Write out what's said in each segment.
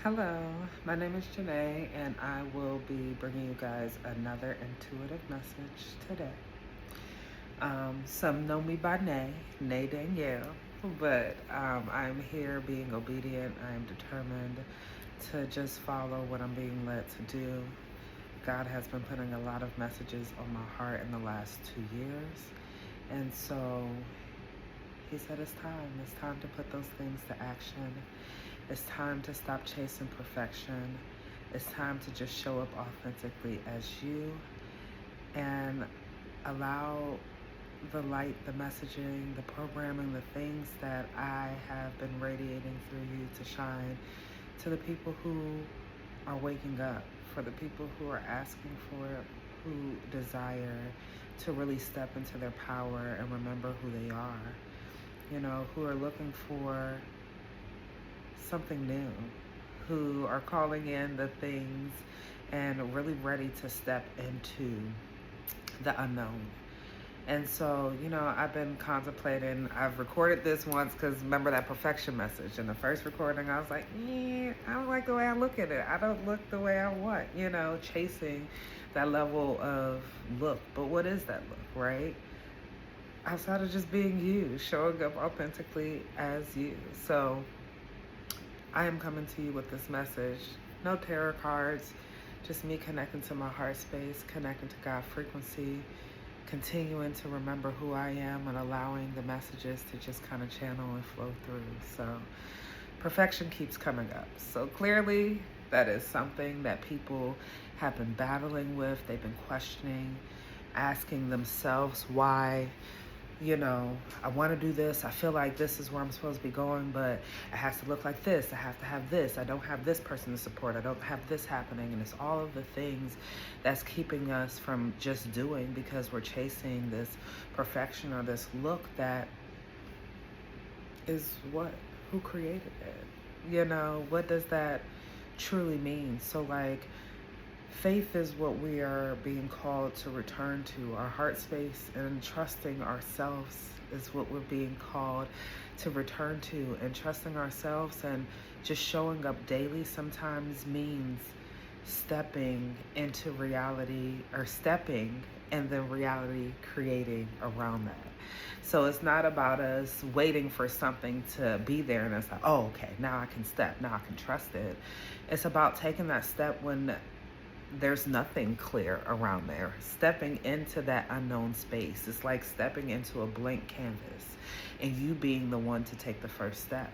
Hello, my name is Janae, and I will be bringing you guys another intuitive message today. Some know me by Nay Danielle, but I'm here being obedient. I am determined to just follow what I'm being led to do. God has been putting a lot of messages on my heart in the last 2 years, and so He said it's time. It's time to put those things to action. It's time to stop chasing perfection. It's time to just show up authentically as you and allow the light, the messaging, the programming, the things that I have been radiating through you to shine to the people who are waking up, for the people who are asking for it, who desire to really step into their power and remember who they are, who are looking for something new, who are calling in the things and really ready to step into the unknown. And so, I've been contemplating. I've recorded this once because remember that perfection message. In the first recording, I was like, I don't like the way I look at it. I don't look the way I want, chasing that level of look. But what is that look, right? Outside of just being you, showing up authentically as you. So, I am coming to you with this message. No tarot cards, just me connecting to my heart space, connecting to God frequency, continuing to remember who I am and allowing the messages to just kind of channel and flow through. So perfection keeps coming up. So clearly that is something that people have been battling with. They've been questioning, asking themselves why, I want to do this. I feel like this is where I'm supposed to be going, but it has to look like this. I have to have this. I don't have this person to support. I don't have this happening. And it's all of the things that's keeping us from just doing because we're chasing this perfection or this look that is what? Who created it? What does that truly mean? So, like, faith is what we are being called to return to. Our heart space and trusting ourselves is what we're being called to return to. And trusting ourselves and just showing up daily sometimes means stepping into reality, or stepping and then reality creating around that. So it's not about us waiting for something to be there and it's like, oh, okay, now I can step, now I can trust it. It's about taking that step when there's nothing clear around there. Stepping into that unknown space. It's like stepping into a blank canvas and you being the one to take the first step.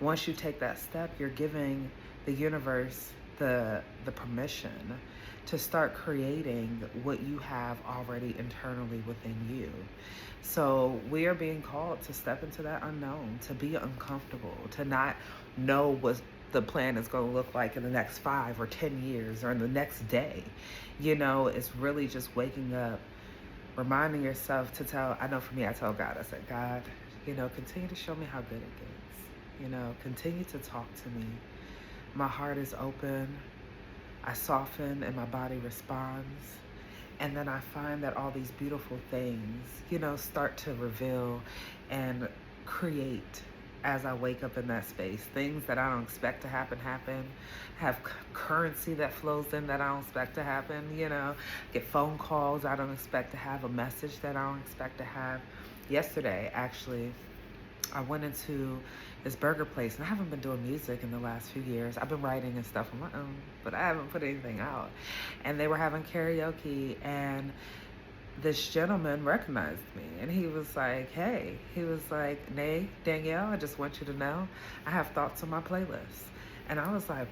Once you take that step, you're giving the universe the permission to start creating what you have already internally within you. So we are being called to step into that unknown, to be uncomfortable, to not know what the plan is going to look like in the next 5 or 10 years or in the next day. It's really just waking up, reminding yourself to I know for me, I tell God, I said, God, continue to show me how good it gets. Continue to talk to me. My heart is open. I soften and my body responds. And then I find that all these beautiful things, start to reveal and create as I wake up in that space. Things that I don't expect to happen. Have currency that flows in that I don't expect to happen, Get phone calls I don't expect to have, a message that I don't expect to have. Yesterday, actually, I went into this burger place, and I haven't been doing music in the last few years. I've been writing and stuff on my own, but I haven't put anything out. And they were having karaoke, and this gentleman recognized me, and he was like, hey, Nay, Danielle, I just want you to know I have thoughts on my playlist. And I was like,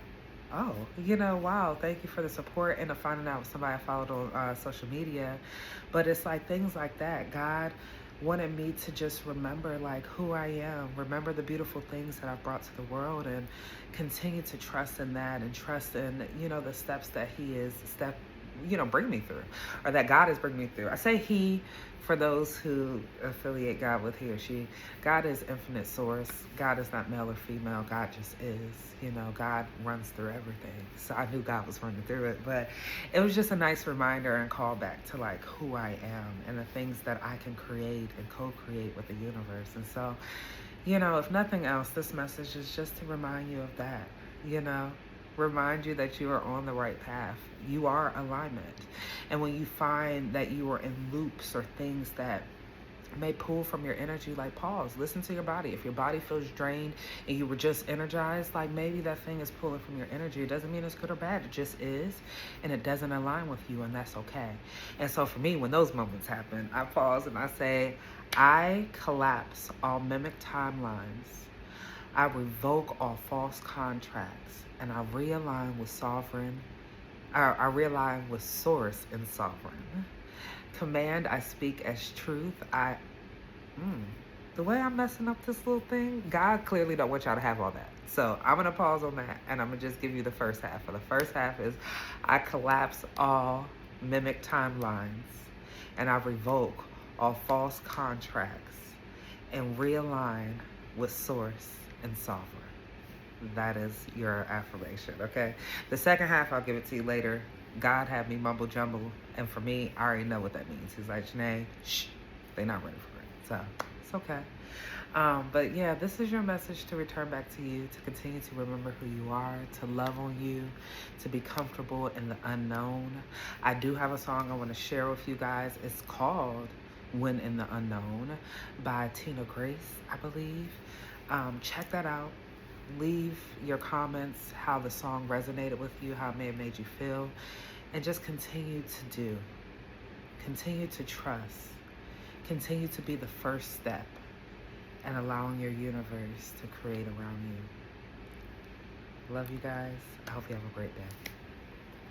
oh, wow, thank you for the support and finding out somebody I followed on social media. But it's like things like that. God wanted me to just remember like who I am, remember the beautiful things that I've brought to the world, and continue to trust in that, and trust in, the steps that he is bring me through, or that God is bringing me through. I say he for those who affiliate God with he or she. God is infinite source. God is not male or female. God just is. God runs through everything. So I knew God was running through it, but it was just a nice reminder and callback to like who I am and the things that I can create and co-create with the universe. And so, if nothing else, this message is just to remind you of that, remind you that you are on the right path. You are alignment. And when you find that you are in loops or things that may pull from your energy, like pause, listen to your body. If your body feels drained and you were just energized, like maybe that thing is pulling from your energy. It doesn't mean it's good or bad, it just is, and it doesn't align with you, and that's okay. And so for me, when those moments happen, I pause and I say, I collapse all mimic timelines, I revoke all false contracts, and I realign with I realign with source and sovereign. Command I speak as truth. The way I'm messing up this little thing, God clearly don't want y'all to have all that. So I'm gonna pause on that, and I'm gonna just give you the first half. For the first half is, I collapse all mimic timelines, and I revoke all false contracts, and realign with source and sovereign. That is your affirmation, okay? The second half, I'll give it to you later. God had me mumble jumble, and for me, I already know what that means. He's like, Janae, shh, they're not ready for it. So it's okay. But yeah, this is your message to return back to you, to continue to remember who you are, to love on you, to be comfortable in the unknown. I do have a song I want to share with you guys. It's called When in the Unknown by Tina Grace, I believe. Check that out. Leave your comments, how the song resonated with you, how it may have made you feel, and just continue to do. Continue to trust. Continue to be the first step and allowing your universe to create around you. Love you guys. I hope you have a great day.